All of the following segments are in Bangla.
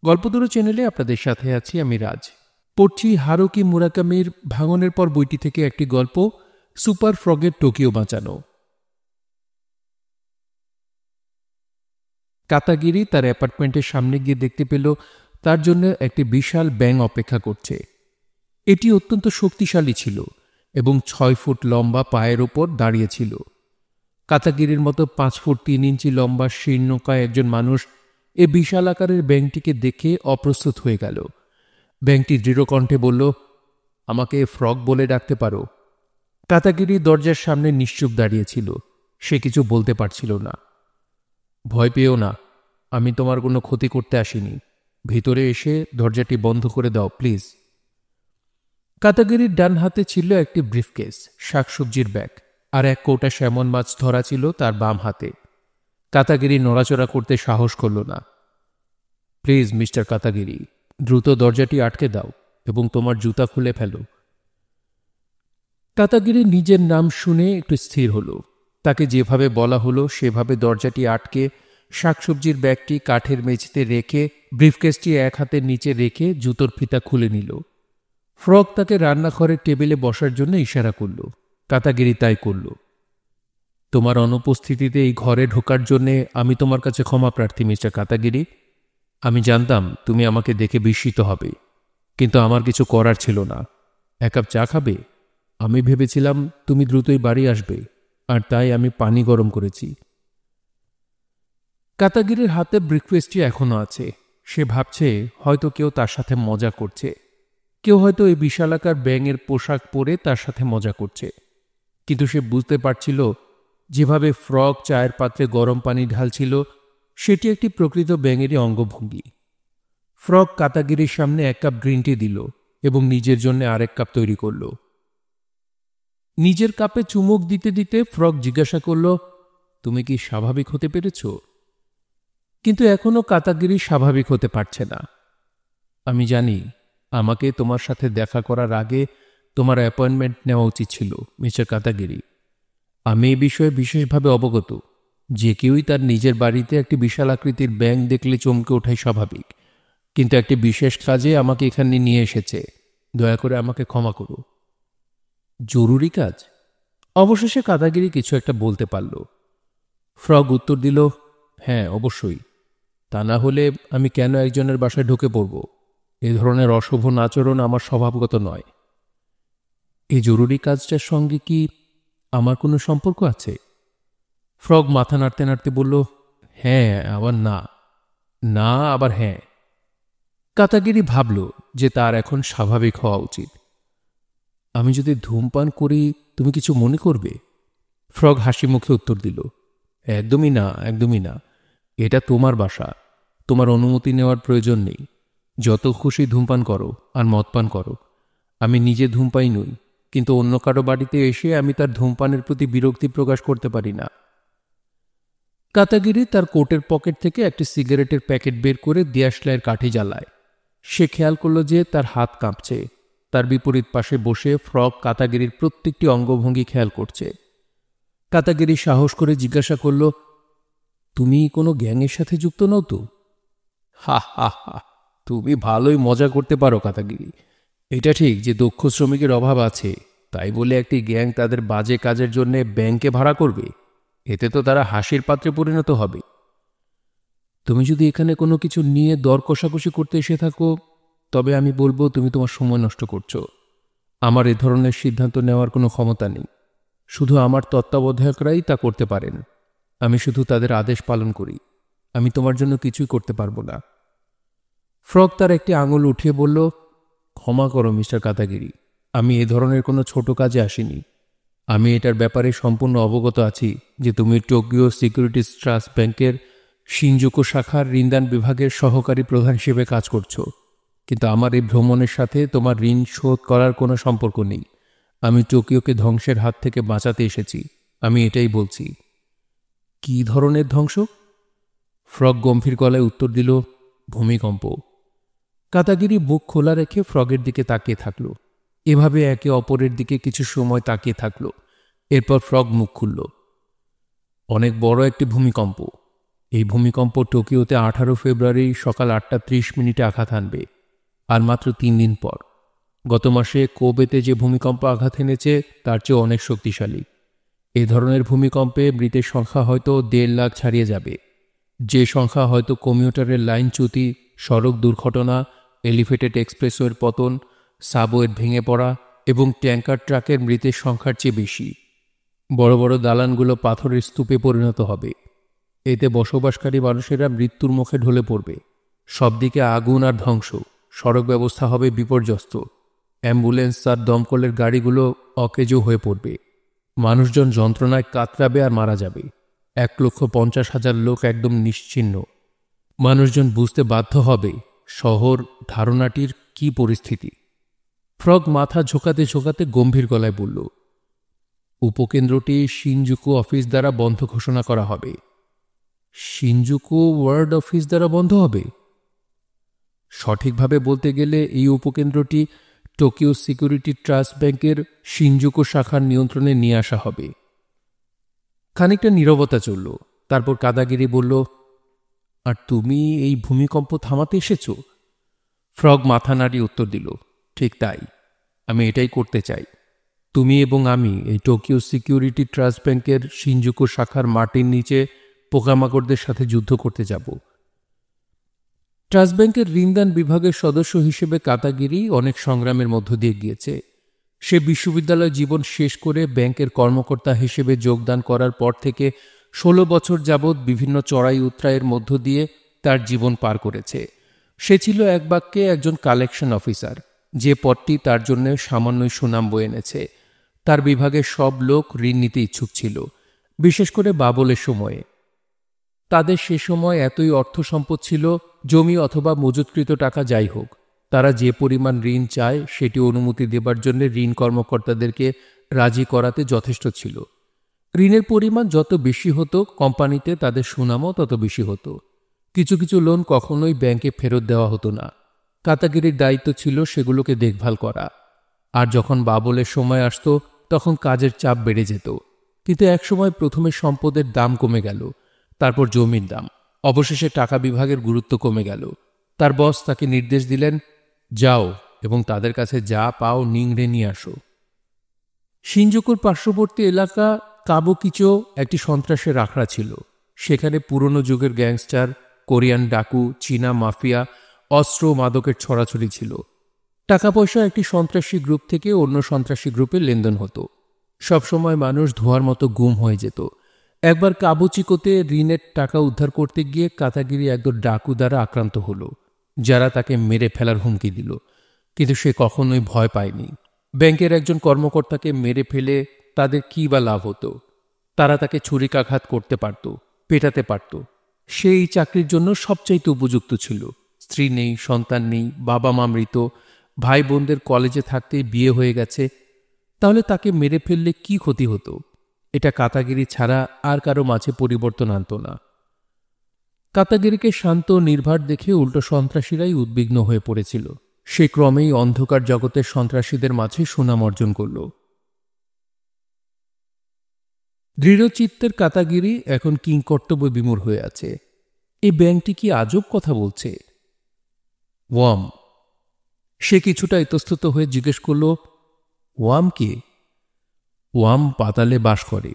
গল্পদুরো চ্যানেলে আপনাদের সাথে আছি আমি রাজ। পড়ছি হারুকি মুরাকামির ভাঙনের পর বইটি থেকে একটি গল্প, সুপার ফ্রগের টোকিও বাঁচানো। কাতাগিরি তার অ্যাপার্টমেন্টের সামনে গিয়ে দেখতে পেল তার জন্য একটি বিশাল ব্যাঙ অপেক্ষা করছে। এটি অত্যন্ত শক্তিশালী ছিল এবং 6 ফুট লম্বা পায়ের ওপর দাঁড়িয়েছিল। কাতাগিরির মতো 5 ফুট 3 ইঞ্চি লম্বা শীর্ণকায় একজন মানুষ এ বিশাল আকারের ব্যাঙটিকে দেখে অপ্রস্তুত হয়ে গেল। ব্যাঙটি দৃঢ়কণ্ঠে বলল, আমাকে ফ্রগ বলে ডাকতে পারো। কাতাগিরি দরজার সামনে নিশ্চুপ দাঁড়িয়েছিল। সে কিছু বলতে পারছিল না। ভয় পেও না, আমি তোমার কোনো ক্ষতি করতে আসিনি। ভিতরে এসে দরজাটি বন্ধ করে দাও প্লিজ। কাতাগিরির ডান হাতে ছিল একটি ব্রিফকেস, শাকসবজির ব্যাগ, আর এক কৌটা স্যামন মাছ ধরা ছিল তার বাম হাতে। কাতাগিরি নড়াচড়া করতে সাহস করল না। প্লিজ মিস্টার কাতাগিরি, দ্রুত দরজাটি আটকে দাও এবং তোমার জুতা খুলে ফেলো। কাতাগিরি নিজের নাম শুনে একটু স্থির হল। তাকে যেভাবে বলা হলো সেভাবে দরজাটি আটকে শাকসবজির ব্যাগটি কাঠের মেঝেতে রেখে ব্রিফকেসটি এক হাতের নিচে রেখে জুতোর ফিতা খুলে নিল। ফ্রগ তাকে রান্নাঘরের টেবিলে বসার জন্য ইশারা করল। কাতাগিরি তাই করল। তোমার অনুপস্থিতিতে এই ঘরে ঢোকার জন্যে আমি তোমার কাছে ক্ষমা প্রার্থী মিস্টার কাতাগিরি। আমি জানতাম তুমি আমাকে দেখে বিস্মিত হবে, কিন্তু আমার কিছু করার ছিল না। এক কাপ চা খাবে? আমি ভেবেছিলাম তুমি দ্রুতই বাড়ি আসবে, আর তাই আমি পানি গরম করেছি। কাতাগিরির হাতে ব্রেকফাস্টটি এখনো আছে। সে ভাবছে হয়তো কেউ তার সাথে মজা করছে। কেউ হয়তো এই বিশালাকার ব্যাঙের পোশাক পরে তার সাথে মজা করছে। কিন্তু সে বুঝতে পারছিল যেভাবে ফ্রগ চায়ের পাত্রে গরম পানি ঢালছিল সেটি একটি প্রকৃত ব্যাঙেরই অঙ্গভঙ্গি। ফ্রগ কাতাগিরির সামনে 1 কাপ গ্রিন টি দিল এবং নিজের জন্য আরেক কাপ তৈরি করল। নিজের কাপে চুমুক দিতে দিতে ফ্রগ জিজ্ঞাসা করল, তুমি কি স্বাভাবিক হতে পেরেছ? কিন্তু এখনো কাতাগিরি স্বাভাবিক হতে পারছে না। আমি জানি আমাকে তোমার সাথে দেখা করার আগে তোমার অ্যাপয়েন্টমেন্ট নেওয়া উচিত ছিল মিস্টার কাতাগিরি। আমি এই বিষয়ে বিশেষভাবে অবগত। যে কেউই তার নিজের বাড়িতে একটি বিশাল আকৃতির ব্যাঙ দেখলে চমকে ওঠাই স্বাভাবিক, কিন্তু একটি বিশেষ কাজে আমাকে এখানে নিয়ে এসেছে। দয়া করে আমাকে ক্ষমা করো। জরুরি কাজ? অবশেষে কাতাগিরি কিছু একটা বলতে পারল। ফ্রগ উত্তর দিল, হ্যাঁ অবশ্যই। তা না হলে আমি কেন একজনের বাসায় ঢুকে পড়ব? এ ধরনের অশোভন আচরণ আমার স্বভাবগত নয়। এই জরুরি কাজটার সঙ্গে কি আমার কোনো সম্পর্ক আছে? ফ্রগ মাথা নাড়তে নাড়তে বলল, হ্যাঁ আবার না, না আবার হ্যাঁ। কাতাগিরি ভাবল যে তার এখন স্বাভাবিক হওয়া উচিত। আমি যদি ধূমপান করি তুমি কিছু মনে করবে? ফ্রগ হাসি মুখে উত্তর দিল, একদমই না, একদমই না। এটা তোমার বাসা, তোমার অনুমতি নেওয়ার প্রয়োজন নেই। যত খুশি ধূমপান করো আর মদ পান করো। আমি নিজে ধূমপাই নই, কিন্তু অন্য কারো বাড়িতে এসে আমি তার ধূমপানের প্রতি বিরক্তি প্রকাশ করতে পারি না। কাতাগিরি তার কোটের পকেট থেকে একটি সিগারেটের প্যাকেট বের করে দিয়াশলাইয়ের কাঠি জ্বালায়। সে খেয়াল করল যে তার হাত কাঁপছে। তার বিপরীত পাশে বসে ফ্রগ কাতাগিরির প্রত্যেকটি অঙ্গভঙ্গি খেয়াল করছে। কাতাগিরি সাহস করে জিজ্ঞাসা করল, তুমি কোনো গ্যাংয়ের সাথে যুক্ত নও তো? হা হা হা, তুমি ভালোই মজা করতে পারো কাতাগিরি। এটা ঠিক যে দক্ষ শ্রমিকের অভাব আছে, তাই বলে একটি গ্যাং তাদের বাজে কাজের জন্য ব্যাংকে ভাড়া করবে? এতে তো তারা হাসির পাত্রে পরিণত হবে। তুমি যদি এখানে কোনো কিছু নিয়ে দর কষাকষি করতে এসে থাকো, তবে আমি বলবো তুমি তোমার সময় নষ্ট করছো। আমার এ ধরনের সিদ্ধান্ত নেওয়ার কোনো ক্ষমতা নেই। শুধু আমার তত্ত্বাবধায়করাই তা করতে পারেন। আমি শুধু তাদের আদেশ পালন করি। আমি তোমার জন্য কিছুই করতে পারবো না। ফ্রগ তার একটি আঙুল উঠিয়ে বলল, ক্ষমা করো মিস্টার কাতাগিরি, আমি এ ধরনের কোনো ছোট কাজে আসিনি। আমি এটার ব্যাপারে সম্পূর্ণ অবগত আছি যে তুমি টোকিও সিকিউরিটিজ ট্রাস্ট ব্যাংকের শিনজুকু শাখার ঋণদান বিভাগের সহকারী প্রধান হিসেবে কাজ করছো, কিন্তু আমার এই ভ্রমণের সাথে তোমার ঋণ শোধ করার কোনো সম্পর্ক নেই। আমি টোকিওকে ধ্বংসের হাত থেকে বাঁচাতে এসেছি, আমি এটাই বলছি। কী ধরনের ধ্বংস? ফ্রগ গম্ভীর গলায় উত্তর দিল, ভূমিকম্প। কাতাগিরি বুক খোলা রেখে ফ্রগের দিকে তাকিয়ে থাকল। এভাবে একে অপরের দিকে কিছু সময় তাকিয়ে থাকল। এরপর ফ্রগ মুখ খুলল, অনেক বড় একটি ভূমিকম্প। এই ভূমিকম্প টোকিওতে 18 ফেব্রুয়ারি সকাল 8:30 আঘাত হানবে। আর মাত্র 3 দিন পর গত মাসে কোবেতে যে ভূমিকম্প আঘাত এনেছে তার চেয়ে অনেক শক্তিশালী। এ ধরনের ভূমিকম্পে মৃতের সংখ্যা হয়তো 1.5 লাখ ছাড়িয়ে যাবে, যে সংখ্যা হয়তো কমিউটারের লাইনচ্যুতি, সড়ক দুর্ঘটনা, এলিভেটেড এক্সপ্রেসওয়ের পতন, সাবওয়ের ভেঙে পড়া এবং ট্যাঙ্কার ট্রাকের মৃতের সংখ্যার চেয়ে বেশি। বড় বড় দালানগুলো পাথরের স্তূপে পরিণত হবে। এতে বসবাসকারী মানুষেরা মৃত্যুর মুখে ঢলে পড়বে। সবদিকে আগুন আর ধ্বংস, সড়ক ব্যবস্থা হবে বিপর্যস্ত, অ্যাম্বুলেন্স আর দমকলের গাড়িগুলো অকেজো হয়ে পড়বে। মানুষজন যন্ত্রণায় কাতরাবে আর মারা যাবে। 1,50,000 লোক একদম নিশ্চিহ্ন। মানুষজন বুঝতে বাধ্য হবে শহর ধারণাটির কি পরিস্থিতি। ফ্রগ মাথা ঝোঁকাতে ঝোঁকাতে গম্ভীর গলায় বলল, উপকেন্দ্রটি শিনজুকু অফিস দ্বারা বন্ধ ঘোষণা করা হবে। শিনজুকু ওয়ার্ড অফিস দ্বারা বন্ধ হবে? সঠিকভাবে বলতে গেলে এই উপকেন্দ্রটি টোকিও সিকিউরিটি ট্রাস্ট ব্যাংকের শিনজুকু শাখার নিয়ন্ত্রণে নিয়ে আসা হবে। খানিকটা নীরবতা চলল। তারপর কাদাগিরি বলল, আর তুমি এই ভূমিকম্প থামাতে এসেছ? ফ্রগ মাথা নাড়িয়ে উত্তর দিল, ঠিক তাই, আমি এটাই করতে চাই। তুমি এবং আমি এই টোকিও সিকিউরিটি ট্রাস্ট ব্যাংকের শিনজুকু শাখার মাটির নিচে পোকামাকড়দের সাথে যুদ্ধ করতে যাব। ট্রাস্ট ব্যাংকের ঋণদান বিভাগের সদস্য হিসেবে কাতাগিরি অনেক সংগ্রামের মধ্য দিয়ে গিয়েছে। সে বিশ্ববিদ্যালয় জীবন শেষ করে ব্যাংকের কর্মকর্তা হিসেবে যোগদান করার পর থেকে 16 বছর যাবৎ বিভিন্ন চড়াই উতরাইয়ের মধ্য দিয়ে তার জীবন পার করেছে। সে ছিল এক বাক্যে একজন কালেকশন অফিসার, যে পদটি তার জন্য সামান্যই সুনাম বয়ে এনেছে। তার বিভাগের সব লোক ঋণ নিতে ইচ্ছুক ছিল, বিশেষ করে বাবলের সময়ে। তাদের সে সময় এতই অর্থ সম্পদ ছিল, জমি অথবা মজুতকৃত টাকা যাই হোক, তারা যে পরিমাণ ঋণ চায় সেটি অনুমতি দেবার জন্য ঋণ কর্মকর্তাদেরকে রাজি করাতে যথেষ্ট ছিল। ঋণের পরিমাণ যত বেশি হতো, কোম্পানিতে তাদের সুনামও তত বেশি হতো। কিছু কিছু লোন কখনোই ব্যাংকে ফেরত দেওয়া হতো না। কাতাগিরির দায়িত্ব ছিল সেগুলোকে দেখভাল করা। আর যখন বাবলের সময় আসতো তখন কাজের চাপ বেড়ে যেত। কিন্তু একসময় প্রথমে সম্পদের দাম কমে গেল, তারপর জমির দাম, অবশেষে টাকা বিভাগের গুরুত্ব কমে গেল। তার বস তাকে নির্দেশ দিলেন, যাও এবং তাদের কাছে যা পাও নিংড়ে নিয়ে আসো। শিনজুকুর পার্শ্ববর্তী এলাকা কাবুকিচো একটি সন্ত্রাসের আখড়া ছিল। সেখানে পুরনো যুগের গ্যাংস্টার, কোরিয়ান ডাকু, চীনা মাফিয়া, অস্ত্র মাদকের ছড়াছড়ি ছিল। টাকা পয়সা একটি সন্ত্রাসী গ্রুপ থেকে অন্য সন্ত্রাসী গ্রুপে লেনদেন হতো। সবসময় মানুষ ধোঁয়ার মতো গুম হয়ে যেত। একবার কাবুচিকোতে ঋণের টাকা উদ্ধার করতে গিয়ে কাতাগিরি একদল ডাকু দ্বারা আক্রান্ত হল, যারা তাকে মেরে ফেলার হুমকি দিল। কিন্তু সে কখনোই ভয় পায়নি। ব্যাংকের একজন কর্মকর্তাকে মেরে ফেলে তাদের কী বা লাভ হতো? তারা তাকে ছুরিকাঘাত করতে পারত, পেটাতে পারত। সে এই চাকরির জন্য সবচাইতে উপযুক্ত ছিল। স্ত্রী নেই, সন্তান নেই, বাবা মা মৃত, ভাই বোনদের কলেজে থাকতেই বিয়ে হয়ে গেছে। তাহলে তাকে মেরে ফেললে কি ক্ষতি হতো? এটা কাতাগিরি ছাড়া আর কারো মাঝে পরিবর্তন আনত না। কাতাগিরিকে শান্ত নির্ভার দেখে উল্টো সন্ত্রাসীরাই উদ্বিগ্ন হয়ে পড়েছিল। সে ক্রমেই অন্ধকার জগতের সন্ত্রাসীদের মাঝে সুনাম অর্জন করল। দৃঢ়চিত্তের কাতাগিরি এখন কিংকর্তব্য বিমূঢ় হয়ে আছে। এই ব্যাংকটি কি আজব কথা বলছে? ওয়াম। সে কিছুটা ইতস্তত হয়ে জিজ্ঞেস করল, ওয়াম কে? ওয়াম পাতালে বাস করে।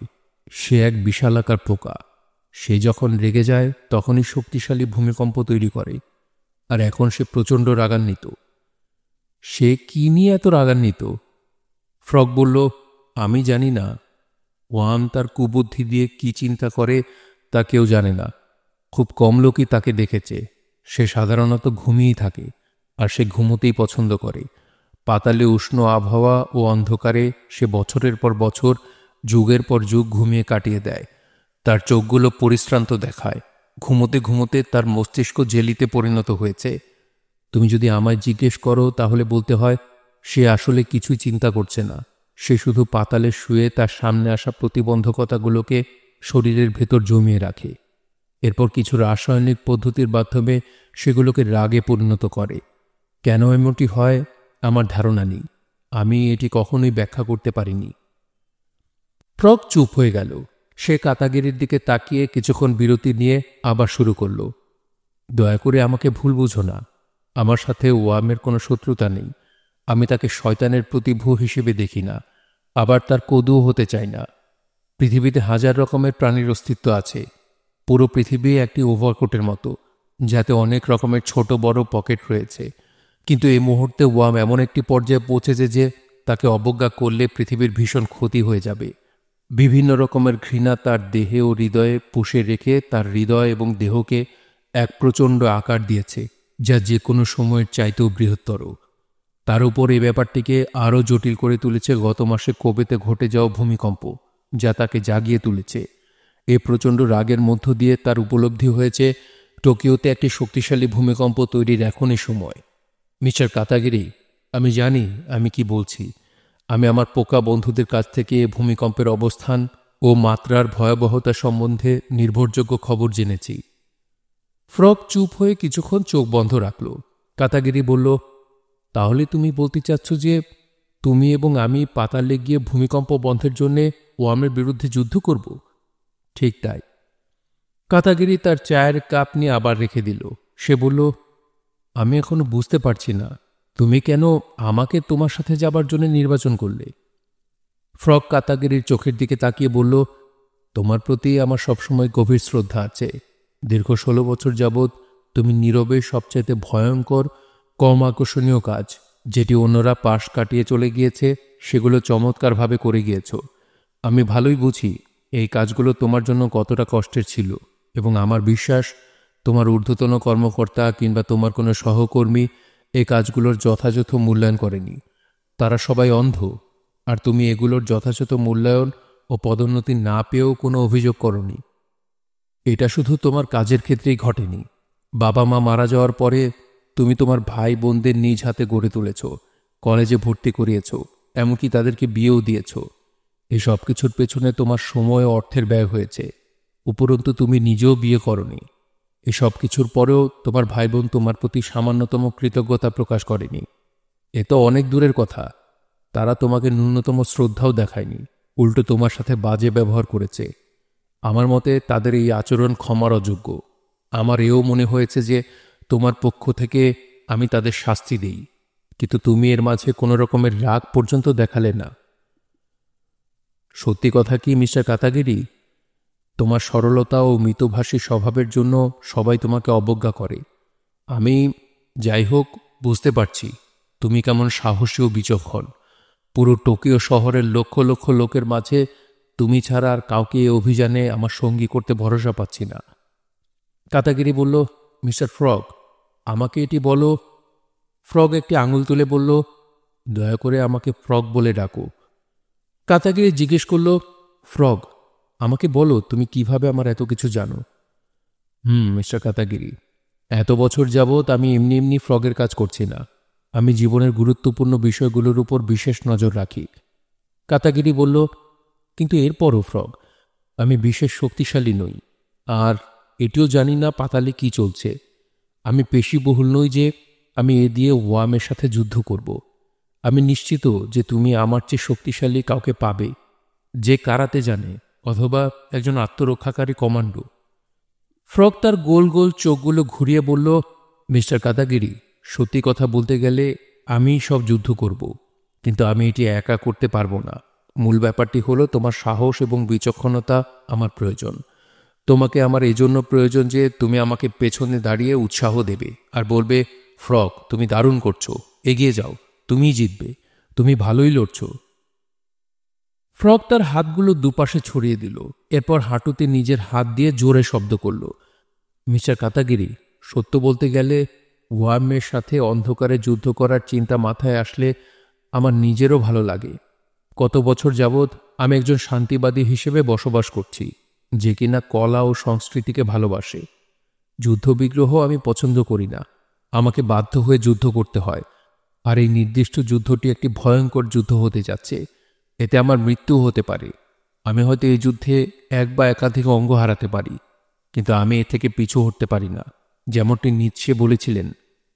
সে এক বিশালাকার পোকা। সে যখন রেগে যায় তখনই শক্তিশালী ভূমিকম্প তৈরি করে। আর এখন সে প্রচণ্ড রাগান্বিত। সে কি নিয়ে এত রাগান্বিত? ফ্রগ বলল, আমি জানি না। ওয়াম তার কুবুদ্ধি দিয়ে কি চিন্তা করে তা কেউ জানে না। খুব কম লোকই তাকে দেখেছে। সে সাধারণত ঘুমিয়েই থাকে, আর সে ঘুমোতেই পছন্দ করে। পাতালে উষ্ণ আবহাওয়া ও অন্ধকারে সে বছরের পর বছর, যুগের পর যুগ ঘুমিয়ে কাটিয়ে দেয়। তার চোখগুলো পরিশ্রান্ত দেখায়। ঘুমোতে ঘুমোতে তার মস্তিষ্ক জেলিতে পরিণত হয়েছে। তুমি যদি আমায় জিজ্ঞেস করো তাহলে বলতে হয় সে আসলে কিছুই চিন্তা করছে না। সে শুধু পাতালে শুয়ে তার সামনে আসা প্রতিবন্ধকতাগুলোকে শরীরের ভেতর জমিয়ে রাখে। এরপর কিছু রাসায়নিক পদ্ধতির মাধ্যমে সেগুলোকে রাগে পরিণত করে। কেন এমনটি হয় আমার ধারণা নেই। আমি এটি কখনোই ব্যাখ্যা করতে পারিনি। ফ্রগ চুপ হয়ে গেল। সে কাতাগিরির দিকে তাকিয়ে কিছুক্ষণ বিরতি নিয়ে আবার শুরু করল। দয়া করে আমাকে ভুল বুঝো না। আমার সাথে ওয়ামের কোনো শত্রুতা নেই। আমি তাকে শয়তানের প্রতিভূ হিসেবে দেখি না, আবার তার কদুও হতে চাই না। পৃথিবীতে হাজার রকমের প্রাণীর অস্তিত্ব আছে। পুরো পৃথিবী একটি ওভারকোটের মতো, যাতে অনেক রকমের ছোট বড় পকেট রয়েছে। কিন্তু এই মুহূর্তে ওয়াম এমন একটি পর্যায়ে পৌঁছেছে যে তাকে অবজ্ঞা করলে পৃথিবীর ভীষণ ক্ষতি হয়ে যাবে। বিভিন্ন রকমের ঘৃণা তার দেহে ও হৃদয়ে পুষে রেখে তার হৃদয় এবং দেহকে এক প্রচণ্ড আকার দিয়েছে, যা যে কোনো সময়ের চাইতেও বৃহত্তর। তার উপর এই ব্যাপারটিকে আরও জটিল করে তুলেছে গত মাসে কোবেতে ঘটে যাওয়া ভূমিকম্প, যা তাকে জাগিয়ে তুলেছে। এ প্রচণ্ড রাগের মধ্য দিয়ে তার উপলব্ধি হয়েছে টোকিওতে একটি শক্তিশালী ভূমিকম্প তৈরির এখনই সময়। মিস্টার কাতাগিরি, আমি জানি আমি কি বলছি। আমি আমার পোকা বন্ধুদের কাছ থেকে ভূমিকম্পের অবস্থান ও মাত্রার ভয়াবহতা সম্বন্ধে নির্ভরযোগ্য খবর জেনেছি। ফ্রগ চুপ হয়ে কিছুক্ষণ চোখ বন্ধ রাখল। কাতাগিরি বলল, তাহলে তুমি বলতে চাচ্ছ যে তুমি এবং আমি পাতালে গিয়ে ভূমিকম্প বন্ধের জন্যে ওয়ামের বিরুদ্ধে যুদ্ধ করব? ঠিক তাই। কাতাগিরি তার চায়ের কাপ নিয়ে আবার রেখে দিল। সে বলল, আমি এখনো বুঝতে পারছি না তুমি কেন আমাকে তোমার সাথে যাবার জন্য নির্বাচন করলে। ফ্রগ কাতাগিরির চোখের দিকে তাকিয়ে বলল, তোমার প্রতি আমার সবসময় গভীর শ্রদ্ধা আছে। দীর্ঘ 16 বছর যাবৎ তুমি নীরবে সবচাইতে ভয়ঙ্কর কম আকর্ষণীয় কাজ, যেটি অন্যরা পাশ কাটিয়ে চলে গিয়েছে, সেগুলো চমৎকারভাবে করে গিয়েছ। আমি ভালোই বুঝি এই কাজগুলো তোমার জন্য কতটা কষ্টের ছিল, এবং আমার বিশ্বাস তোমার ঊর্ধ্বতন কর্মকর্তা কিংবা তোমার কোনো সহকর্মী এই কাজগুলোর যথাযথ মূল্যায়ন করেনি। তারা সবাই অন্ধ, আর তুমি এগুলোর যথাযথ মূল্যায়ন ও পদোন্নতি না পেয়েও কোনো অভিযোগ করনি। এটা শুধু তোমার কাজের ক্ষেত্রেই ঘটেনি। বাবা মা মারা যাওয়ার পরে তুমি তোমার ভাই বোনদের নিজ হাতে গড়ে তুলেছ, কলেজে ভর্তি করিয়েছ, এমনকি তাদেরকে বিয়েও দিয়েছ। এই সব কিছুর পেছনে তোমার সময় ও অর্থের ব্যয় হয়েছে। উপরন্তু তুমি নিজেও বিয়ে করনি। এসব কিছুর পরেও তোমার ভাই বোন তোমার প্রতি সামান্যতম কৃতজ্ঞতা প্রকাশ করেনি। এ তো অনেক দূরের কথা। তারা তোমাকে ন্যূনতম শ্রদ্ধাও দেখায়নি, উল্টো তোমার সাথে বাজে ব্যবহার করেছে। আমার মতে তাদের এই আচরণ ক্ষমার অযোগ্য। আমার এও মনে হয়েছে যে তোমার পক্ষ থেকে আমি তাদের শাস্তি দেই, কিন্তু তুমি এর মাঝে কোনো রকমের রাগ পর্যন্ত দেখালে না। সত্যি কথা কি মিস্টার কাতাগিরি, তোমার সরলতা ও মিতভাষী স্বভাবের জন্য সবাই তোমাকে অবজ্ঞা করে। আমি যাই হোক বুঝতে পারছি তুমি কেমন সাহসী ও বিচক্ষণ। পুরো টোকিও শহরের লক্ষ লক্ষ লোকের মাঝে তুমি ছাড়া আর কাউকে এই অভিযানে আমার সঙ্গী করতে ভরসা পাচ্ছি না। কাতাগিরি বলল, মিস্টার ফ্রগ, আমাকে এটি বলো। ফ্রগ একটি আঙুল তুলে বলল, দয়া করে আমাকে ফ্রগ বলে ডাকো। কাতাগিরি জিজ্ঞেস করল, ফ্রগ, আমাকে বলো তুমি কিভাবে আমার এত কিছু জানো। মিস্টার কাতাগিরি, এত বছর যাবৎ আমি এমনি এমনি ফ্রগের কাজ করছি না। আমি জীবনের গুরুত্বপূর্ণ বিষয়গুলোর উপর বিশেষ নজর রাখি। কাতাগিরি বলল, কিন্তু এরপরও ফ্রগ, আমি বিশেষ শক্তিশালী নই, আর এটিও জানি না পাতালে কি চলছে। আমি পেশিবহুল নই যে আমি এ দিয়ে ওয়ামের সাথে যুদ্ধ করব। আমি নিশ্চিত যে তুমি আমার চেয়ে শক্তিশালী কাউকে পাবে, যে কারাতে জানে, অথবা একজন আত্মরক্ষাকারী কমান্ডো। ফ্রগ তার গোল গোল চোখগুলো ঘুরিয়ে বলল, মিস্টার কাতাগিরি, সত্যি কথা বলতে গেলে আমি সব যুদ্ধ করব, কিন্তু আমি এটি একা করতে পারবো না। মূল ব্যাপারটি হলো তোমার সাহস এবং বিচক্ষণতা আমার প্রয়োজন। তোমাকে আমার এই জন্য প্রয়োজন যে তুমি আমাকে পেছনে দাঁড়িয়ে উৎসাহ দেবে আর বলবে, ফ্রগ তুমি দারুণ করছো, এগিয়ে যাও, তুমিই জিতবে, তুমি ভালোই লড়ছো। ফ্রগ তার হাতগুলো দুপাশে ছড়িয়ে দিল, এরপর হাঁটুতে নিজের হাত দিয়ে জোরে শব্দ করল। মিস্টার কাতাগিরি, সত্য বলতে গেলে ওয়ামের সাথে অন্ধকারে যুদ্ধ করার চিন্তা মাথায় আসলে আমার নিজেরও ভালো লাগে। কত বছর যাবৎ আমি একজন শান্তিবাদী হিসেবে বসবাস করছি, যে কিনা কলা ও সংস্কৃতিকে ভালোবাসে। যুদ্ধবিগ্রহ আমি পছন্দ করি না। আমাকে বাধ্য হয়ে যুদ্ধ করতে হয়, আর এই নির্দিষ্ট যুদ্ধটি একটি ভয়ঙ্কর যুদ্ধ হতে যাচ্ছে। এতে আমার মৃত্যু হতে পারে। আমি হয়তো এই যুদ্ধে এক বা একাধিক অঙ্গ হারাতে পারি, কিন্তু আমি এ থেকে পিছু হটতে পারি না। যেমনটি নিৎসে বলেছিলেন,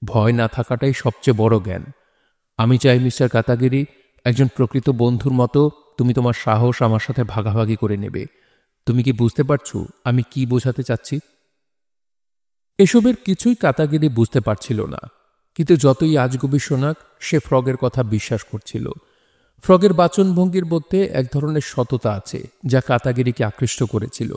ভয় না থাকাটাই সবচেয়ে বড় জ্ঞান। আমি চাই মিস্টার কাতাগিরি, একজন প্রকৃত বন্ধুর মতো তুমি তোমার সাহস আমার সাথে ভাগাভাগি করে নেবে। তুমি কি বুঝতে পারছো আমি কি বোঝাতে চাচ্ছি? এসবের কিছুই কাতাগিরি বুঝতে পারছিল না, কিন্তু যতই আজগুবি শোনাক সে ফ্রগের কথা বিশ্বাস করছিল। ফ্রগের বাচনভঙ্গির মধ্যে এক ধরনের সততা আছে যা কাতাগিরিকে আকৃষ্ট করেছিল।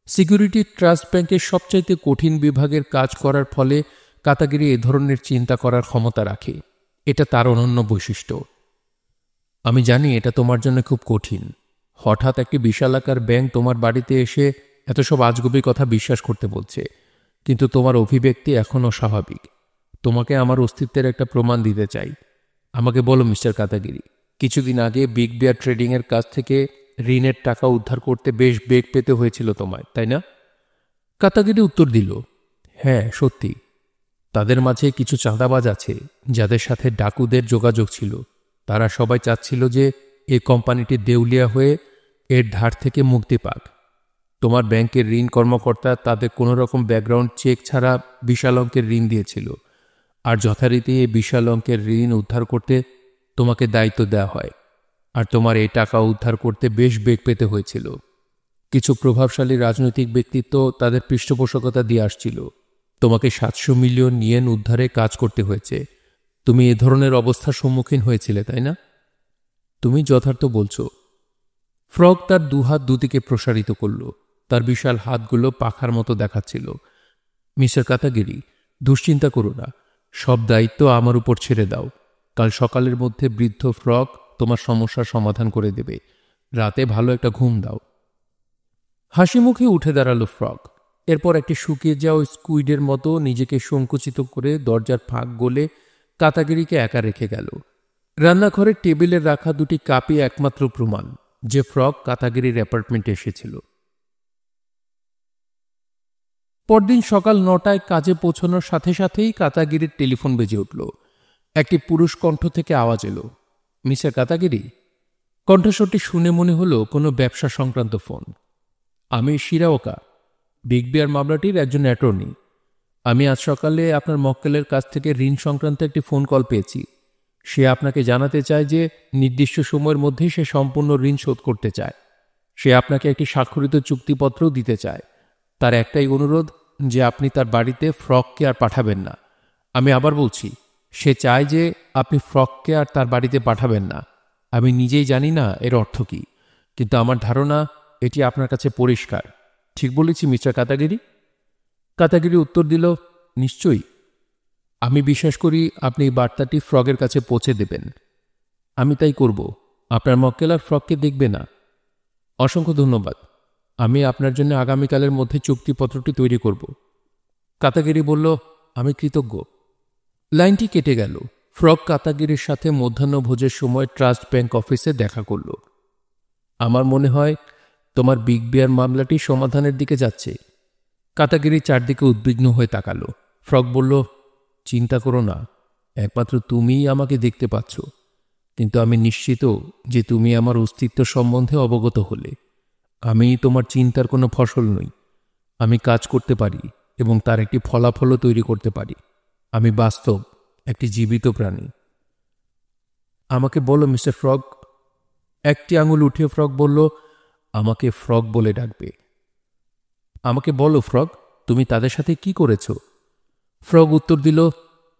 সিকিউরিটি ট্রাস্ট ব্যাংকের সবচাইতে কঠিন বিভাগের কাজ করার ফলে কাতাগিরি এ ধরনের চিন্তা করার ক্ষমতা রাখে। এটা তার অনন্য বৈশিষ্ট্য। আমি জানি এটা তোমার জন্য খুব কঠিন। হঠাৎ একটি বিশালাকার ব্যাংক তোমার বাড়িতে এসে এত সব আজগুবি কথা বিশ্বাস করতে বলছে, কিন্তু তোমার অভিব্যক্তি এখনও স্বাভাবিক। তোমাকে আমার অস্তিত্বের একটা প্রমাণ দিতে চাই। আমাকে বলো মিস্টার কাতাগিরি, কিছুদিন আগে বিগ বিয়ার ট্রেডিংয়ের কাছ থেকে ঋণের টাকা উদ্ধার করতে বেশ বেগ পেতে হয়েছিল তোমায়, তাই না? কাতাগিরি উত্তর দিল, হ্যাঁ সত্যি। তাদের মাঝে কিছু চাঁদাবাজ আছে যাদের সাথে ডাকুদের যোগাযোগ ছিল। তারা সবাই চাচ্ছিল যে এই কোম্পানিটি দেউলিয়া হয়ে এর ধার থেকে মুক্তি পাক। তোমার ব্যাংকের ঋণ কর্মকর্তা তাদের কোনো রকম ব্যাকগ্রাউন্ড চেক ছাড়া বিশাল অঙ্কের ঋণ দিয়েছিল, আর যথারীতি এই বিশাল অঙ্কের ঋণ উদ্ধার করতে তোমাকে দায়িত্ব দেওয়া হয়। আর তোমার এই টাকা উদ্ধার করতে বেশ বেগ পেতে হয়েছিল। কিছু প্রভাবশালী রাজনৈতিক ব্যক্তিত্ব তাদের পৃষ্ঠপোষকতা দিয়ে আসছিল। তোমাকে 700 মিলিয়ন ইয়েন উদ্ধারে কাজ করতে হয়েছে। তুমি এ ধরনের অবস্থার সম্মুখীন হয়েছিলে, তাই না? তুমি যথার্থ বলছো। ফ্রগ তার দুহাত দুদিকে প্রসারিত করল। তার বিশাল হাতগুলো পাখার মতো দেখাচ্ছিল। মিস্টার কাতাগিরি, দুশ্চিন্তা করো না। সব দায়িত্ব আমার উপর ছেড়ে দাও। কাল সকালের মধ্যে বৃদ্ধ ফ্রগ তোমার সমস্যার সমাধান করে দেবে। রাতে ভালো একটা ঘুম দাও। হাসি মুখে উঠে দাঁড়ালো ফ্রগ। এরপর একটি শুকিয়ে যাওয়া স্কুইডের মতো নিজেকে সংকুচিত করে দরজার ফাঁক গলে কাতাগিরিকে একা রেখে গেল। রান্নাঘরের টেবিলে রাখা দুটি কাপই একমাত্র প্রমাণ যে ফ্রগ কাতাগিরির অ্যাপার্টমেন্টে এসেছিল। পরদিন সকাল 9টায় কাজে পৌঁছানোর সাথে সাথেই কাতাগিরির টেলিফোন বেজে উঠল। একটি পুরুষ কণ্ঠ থেকে আওয়াজ এলো, মিস্টার কাতাগিরি। কণ্ঠস্বরটি শুনে মনে হলো কোনো ব্যবসা সংক্রান্ত ফোন। আমি শিরাওকা, বিগ বিয়ার মামলাটির একজন অ্যাটর্নি। আমি আজ সকালে আপনার মক্কেলের কাছ থেকে ঋণ সংক্রান্ত একটি ফোন কল পেয়েছি। সে আপনাকে জানাতে চায় যে নির্দিষ্ট সময়ের মধ্যেই সে সম্পূর্ণ ঋণ শোধ করতে চায়। সে আপনাকে একটি স্বাক্ষরিত চুক্তিপত্রও দিতে চায়। তার একটাই অনুরোধ যে আপনি তার বাড়িতে ফ্রগকে আর পাঠাবেন না। আমি আবার বলছি, সে চায় যে আপনি ফ্রগকে আর তার বাড়িতে পাঠাবেন না। আমি নিজেই জানি না এর অর্থ কী, কিন্তু আমার ধারণা এটি আপনার কাছে পরিষ্কার। ঠিক বলেছি মিস্টার কাতাগিরি? কাতাগিরি উত্তর দিল, নিশ্চয়ই। আমি বিশ্বাস করি আপনি এই বার্তাটি ফ্রগের কাছে পৌঁছে দেবেন। আমি তাই করব। আপনার মক্কেল আর ফ্রগকে দেখবে না। অসংখ্য ধন্যবাদ। আমি আপনার জন্য আগামীকালের মধ্যে চুক্তিপত্রটি তৈরি করব। কাতাগিরি বলল, আমি কৃতজ্ঞ। লাইনটি কেটে গেল। ফ্রগ কাতাগিরির সাথে মধ্যাহ্নভোজের সময় ট্রাস্ট ব্যাংক অফিসে দেখা করল। আমার মনে হয় তোমার বিগ বিয়ার মামলাটি সমাধানের দিকে যাচ্ছে। কাতাগিরি চারদিকে উদ্বিগ্ন হয়ে তাকালো। ফ্রগ বলল, চিন্তা করো না, একমাত্র তুমিই আমাকে দেখতে পাচ্ছ। কিন্তু আমি নিশ্চিত যে তুমি আমার অস্তিত্ব সম্বন্ধে অবগত হলে। আমি তোমার চিন্তার কোনো ফসল নই। আমি কাজ করতে পারি এবং তার একটি ফলাফলও তৈরি করতে পারি। আমি বাস্তব, একটি জীবিত প্রাণী। আমাকে বলো মিস্টার ফ্রগ। একটি আঙুল উঠিয়ে ফ্রগ বলল, আমাকে ফ্রগ বলে ডাকবে। আমাকে বলো ফ্রগ, তুমি তাদের সাথে কি করেছ? ফ্রগ উত্তর দিল,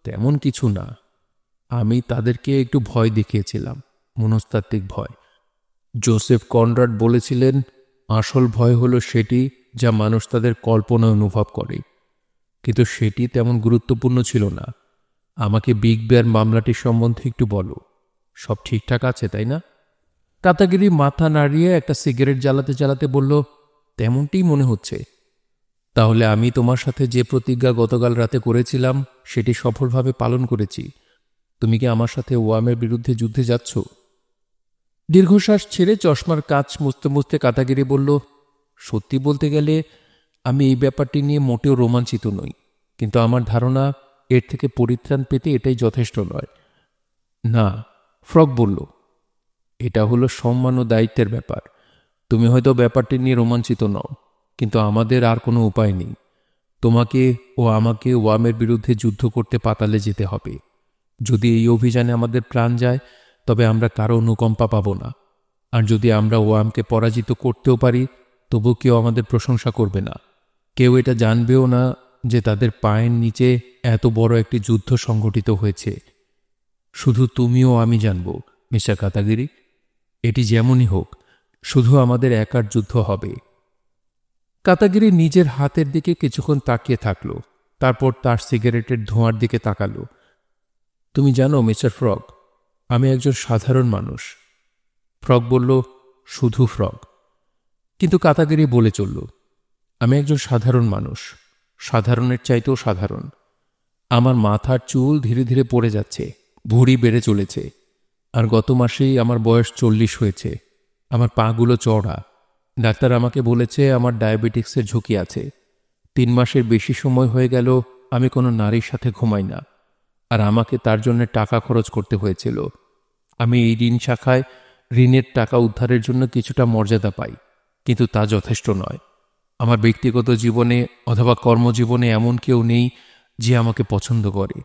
তেমন কিছু না। আমি তাদেরকে একটু ভয় দেখিয়েছিলাম, মনস্তাত্ত্বিক ভয়। জোসেফ কনরাড বলেছিলেন, আসল ভয় হলো সেটি যা মানুষ তাদের কল্পনায় অনুভব করে। কিন্তু সেটি তেমন গুরুত্বপূর্ণ ছিল না। আমাকে বিগ বিয়ার মামলাটি সম্বন্ধে একটু বলো। সব ঠিকঠাক আছে, তাই না? কাতাগিরি মাথা নাড়িয়ে একটা সিগারেট জ্বালাতে জ্বালাতে বলল, তেমনটিই মনে হচ্ছে। তাহলে আমি তোমার সাথে যে প্রতিজ্ঞা গতকাল রাতে করেছিলাম সেটি সফলভাবে পালন করেছি। তুমি কি আমার সাথে ওয়ামের বিরুদ্ধে যুদ্ধে যাচ্ছ? দীর্ঘশ্বাস ছেড়ে চশমার কাচ মুছতে মুছতে কাতাগিরি বলল, সত্যি বলতে গেলে আমি এই ব্যাপারটি নিয়ে মোটেও রোমাঞ্চিত নই, কিন্তু আমার ধারণা এর থেকে পরিত্রাণ পেতে এটাই যথেষ্ট নয়। না, ফ্রগ বলল, এটা হলো সম্মান ও দায়িত্বের ব্যাপার। তুমি হয়তো ব্যাপারটি নিয়ে রোমাঞ্চিত নও, কিন্তু আমাদের আর কোনো উপায় নেই। তোমাকে ও আমাকে ওয়ামের বিরুদ্ধে যুদ্ধ করতে পাতালে যেতে হবে। যদি এই অভিযানে আমাদের প্রাণ যায় তবে আমরা কারো অনুকম্পা পাব না। আর যদি আমরা ওয়ামকে পরাজিত করতেও পারি তবু কেউ আমাদের প্রশংসা করবে না, কেউ এটা জানবেও না যে তাদের পায়ের নিচে এত বড় একটি যুদ্ধ সংঘটিত হয়েছে। শুধু তুমিও আমি জানব মিস্টার কাতাগিরি, এটি যেমনই হোক শুধু আমাদের একার যুদ্ধ হবে। কাতাগিরি নিজের হাতের দিকে কিছুক্ষণ তাকিয়ে থাকল, তারপর তার সিগারেটের ধোঁয়ার দিকে তাকালো। তুমি জানো মিস্টার ফ্রগ, আমি একজন সাধারণ মানুষ। ফ্রগ বলল, শুধু ফ্রগ? কিন্তু কাতাগিরি বলে চলল, আমি একজন সাধারণ মানুষ, সাধারণের চাইতেও সাধারণ। আমার মাথার চুল ধীরে ধীরে পড়ে যাচ্ছে, ভুঁড়ি বেড়ে চলেছে, আর গত মাসেই আমার বয়স 40 হয়েছে। আমার পাগুলো চওড়া। ডাক্তার আমাকে বলেছে আমার ডায়াবেটিক্সের ঝুঁকি আছে। 3 মাসের বেশি সময় হয়ে গেল আমি কোনো নারীর সাথে ঘুমাই না, আর আমাকে তার জন্য টাকা খরচ করতে হয়েছিল। আমি এই ঋণ শাখায় ঋণের টাকা উদ্ধারের জন্য কিছুটা মর্যাদা পাই, কিন্তু তা যথেষ্ট নয়। আমার ব্যক্তিগত জীবনে অথবা কর্মজীবনে এমন কেউ নেই যে আমাকে পছন্দ করে।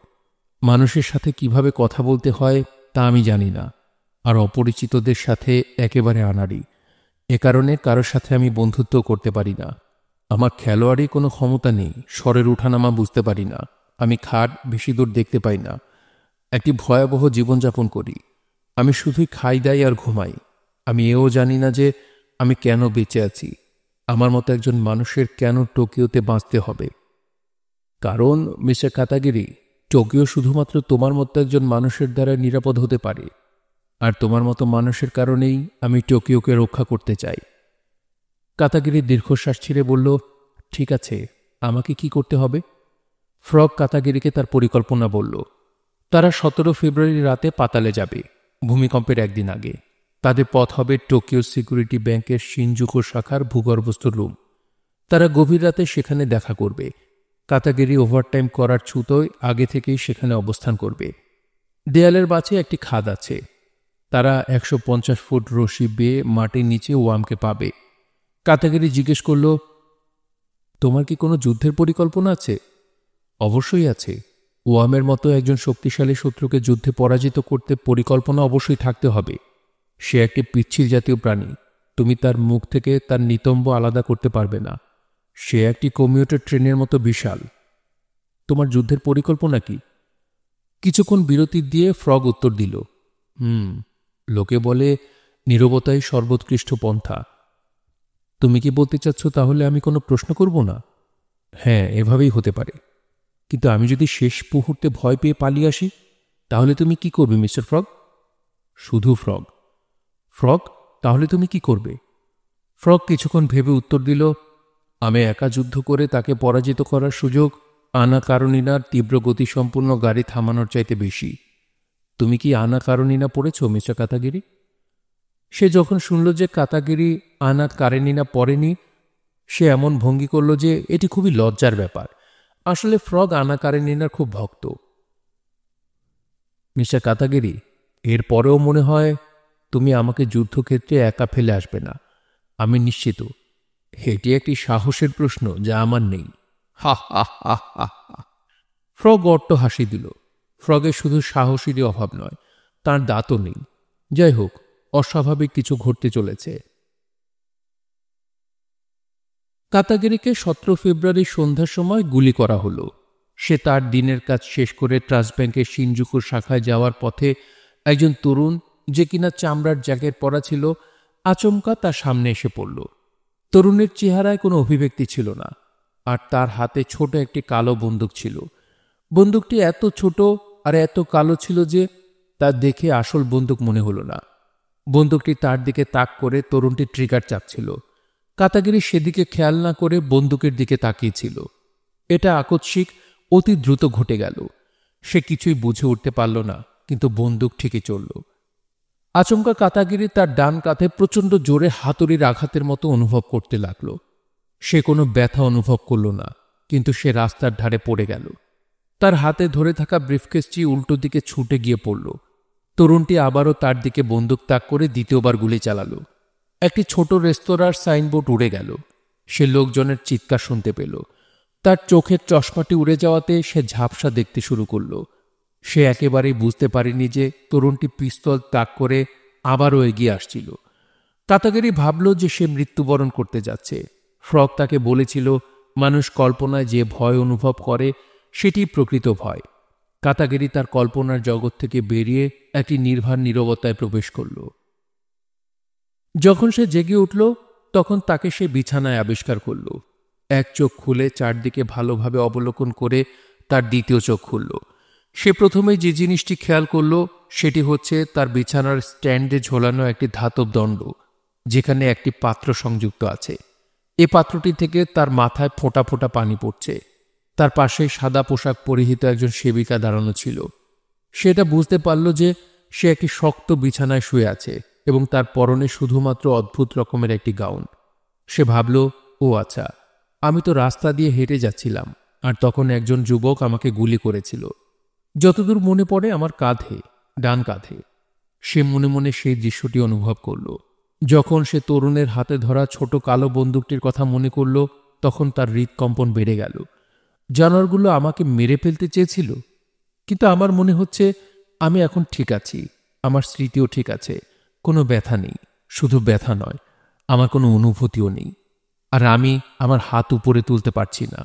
মানুষের সাথে কিভাবে কথা বলতে হয় তা আমি জানি না, আর অপরিচিতদের সাথে একেবারে আনাড়ি। এ কারণে কারোর সাথে আমি বন্ধুত্ব করতে পারি না। আমার খেলোয়াড়ি কোনো ক্ষমতা নেই, স্বরের উঠানামা বুঝতে পারি না। আমি খাট বেশি দূর দেখতে পাই না। একটি ভয়াবহ জীবনযাপন করি। আমি শুধুই খাই দাই আর ঘুমাই। আমি এও জানি না যে আমি কেন বেঁচে আছি। আমার মতো একজন মানুষের কেন টোকিওতে বাঁচতে হবে? কারণ মিস্টার কাতাগিরি, টোকিও শুধুমাত্র তোমার মতো একজন মানুষের দ্বারা নিরাপদ হতে পারে, আর তোমার মতো মানুষের কারণেই আমি টোকিওকে রক্ষা করতে চাই। কাতাগিরি দীর্ঘশ্বাস ছেড়ে বলল, ঠিক আছে, আমাকে কি করতে হবে? ফ্রগ কাতাগিরিকে তার পরিকল্পনা বলল। তারা 17 ফেব্রুয়ারি রাতে পাতালে যাবে, ভূমিকম্পের একদিন আগে। তাদের পথ হবে টোকিও সিকিউরিটি ব্যাংকের শিনজুকু শাখার ভূগর্ভস্থ রুম। তারা গভীর রাতে সেখানে দেখা করবে। কাতাগিরি ওভারটাইম করার ছুতোয় আগে থেকেই সেখানে অবস্থান করবে। দেয়ালের বাঁচে একটি খাদ আছে। তারা 150 ফুট রশি বেয়ে মাটির নিচে ওয়ামকে পাবে। কাতাগিরি জিজ্ঞেস করল, তোমার কি কোনো যুদ্ধের পরিকল্পনা আছে? অবশ্যই আছে। ওয়ামের মতো একজন শক্তিশালী শত্রুকে যুদ্ধে পরাজিত করতে পরিকল্পনা অবশ্যই থাকতে হবে। সে একটি পিচ্ছিল জাতীয় প্রাণী। তুমি তার মুখ থেকে তার নিতম্ব আলাদা করতে পারবে না। সে একটি কমিউটার ট্রেনের মতো বিশাল। তোমার যুদ্ধের পরিকল্পনা কি? কিছুক্ষণ বিরতি দিয়ে ফ্রগ উত্তর দিল, লোকে বলে নীরবতাই সর্বোৎকৃষ্ট পন্থা। তুমি কি বলতে চাচ্ছ তাহলে আমি কোনো প্রশ্ন করব না? হ্যাঁ, এভাবেই হতে পারে। কিন্তু আমি যদি শেষ মুহূর্তে ভয় পেয়ে পালিয়ে আসি, তাহলে তুমি কি করবে মিস্টার ফ্রগ? শুধু ফ্রগ? ফ্রগ, তাহলে তুমি কি করবে? ফ্রগ কিছুক্ষণ ভেবে উত্তর দিল, আমি একা যুদ্ধ করে তাকে পরাজিত করার সুযোগ আনা কারোনিনার তীব্র গতিসম্পন্ন গাড়ি থামানোর চাইতে বেশি। তুমি কি আনা কারোনিনা পড়েছ মিস্টার কাতাগিরি? সে যখন শুনল যে কাতাগিরি আনা কারেনিনা পড়েনি, সে এমন ভঙ্গি করল যে এটি খুবই লজ্জার ব্যাপার। আসলে ফ্রগ আনা কারেনিনার খুব ভক্ত। মিস্টার কাতাগিরি, এর পরেও মনে হয় তুমি আমাকে যুদ্ধক্ষেত্রে একা ফেলে আসবে না। আমি নিশ্চিত এটি একটি সাহসের প্রশ্ন যা আমার নেই। হা হা হা হা। ফ্রগ অট্ট হাসি দিল। ফ্রগের শুধু সাহসেরই অভাব নয়, তার দাঁতও নেই। যাই হোক, অস্বাভাবিক কিছু ঘটতে চলেছে। কাতাগিরিকে 17 ফেব্রুয়ারি সন্ধ্যার সময় গুলি করা হলো। সে তার দিনের কাজ শেষ করে ট্রাস্ট ব্যাংকের শিনজুকুর শাখায় যাওয়ার পথে একজন তরুণ, যে কিনা চামড়ার জ্যাকেট পরা ছিল, আচমকা তার সামনে এসে পড়ল। তরুণের চেহারায় কোনো অভিব্যক্তি ছিল না, আর তার হাতে ছোট একটি কালো বন্দুক ছিল। বন্দুকটি এত ছোট আর এত কালো ছিল যে তা দেখে আসল বন্দুক মনে হলো না। বন্দুকটি তার দিকে তাক করে তরুণটি ট্রিগার চাপছিল। কাতাগিরি সেদিকে খেয়াল না করে বন্দুকের দিকে তাকিয়েছিল। এটা আকস্মিক, অতি দ্রুত ঘটে গেল। সে কিছুই বুঝে উঠতে পারল না, কিন্তু বন্দুক ঠিকই চলল। আচমকা কাতাগিরি তার ডান কাঁধে প্রচণ্ড জোরে হাতুড়ির আঘাতের মতো অনুভব করতে লাগল। সে কোনো ব্যথা অনুভব করল না, কিন্তু সে রাস্তার ধারে পড়ে গেল। তার হাতে ধরে থাকা ব্রিফকেসটি উল্টো দিকে ছুটে গিয়ে পড়ল। তরুণটি আবারও তার দিকে বন্দুক তাক করে দ্বিতীয়বার গুলি চালাল। একটি ছোট রেস্তোরাঁর সাইনবোর্ড উড়ে গেল। সে লোকজনের চিৎকার শুনতে পেল। তার চোখের চশমাটি উড়ে যাওয়াতে সে ঝাপসা দেখতে শুরু করল। সে একেবারেই বুঝতে পারেনি যে তরুণটি পিস্তল তাক করে আবারও এগিয়ে আসছিল। কাতাগেরি ভাবল যে সে মৃত্যুবরণ করতে যাচ্ছে। ফ্রগ তাকে বলেছিল মানুষ কল্পনায় যে ভয় অনুভব করে সেটি প্রকৃত ভয়। কাতাগেরি তার কল্পনার জগৎ থেকে বেরিয়ে একটি নির্ভার নীরবতায় প্রবেশ করল। যখন সে জেগে উঠল তখন তাকে সে বিছানায় আবিষ্কার করল। এক চোখ খুলে চারদিকে ভালোভাবে অবলোকন করে তার দ্বিতীয় চোখ খুলল। সে প্রথমে যে জিনিসটি খেয়াল করল সেটি হচ্ছে তার বিছানার স্ট্যান্ডে ঝোলানো একটি ধাতব দণ্ড, যেখানে একটি পাত্র সংযুক্ত আছে। এ পাত্রটি থেকে তার মাথায় ফোঁটা ফোঁটা পানি পড়ছে। তার পাশে সাদা পোশাক পরিহিত একজন সেবিকা দাঁড়ানো ছিল। সেটা বুঝতে পারল যে সে একটি শক্ত বিছানায় শুয়ে আছে এবং তার পরনে শুধুমাত্র অদ্ভুত রকমের একটি গাউন। সে ভাবল, ও আচ্ছা, আমি তো রাস্তা দিয়ে হেঁটে যাচ্ছিলাম আর তখন একজন যুবক আমাকে গুলি করেছিল। যতদূর মনে পড়ে আমার কাঁধে, ডান কাঁধে। সে মনে মনে সেই দৃশ্যটি অনুভব করল। যখন সে তরুণের হাতে ধরা ছোট কালো বন্দুকটির কথা মনে করল তখন তার হৃদকম্পন বেড়ে গেল। জানোয়ারগুলো আমাকে মেরে ফেলতে চেয়েছিল, কিন্তু আমার মনে হচ্ছে আমি এখন ঠিক আছি। আমার স্মৃতিও ঠিক আছে, কোনো ব্যথা নেই। শুধু ব্যথা নয়, আমার কোনো অনুভূতিও নেই, আর আমি আমার হাত উপরে তুলতে পারছি না।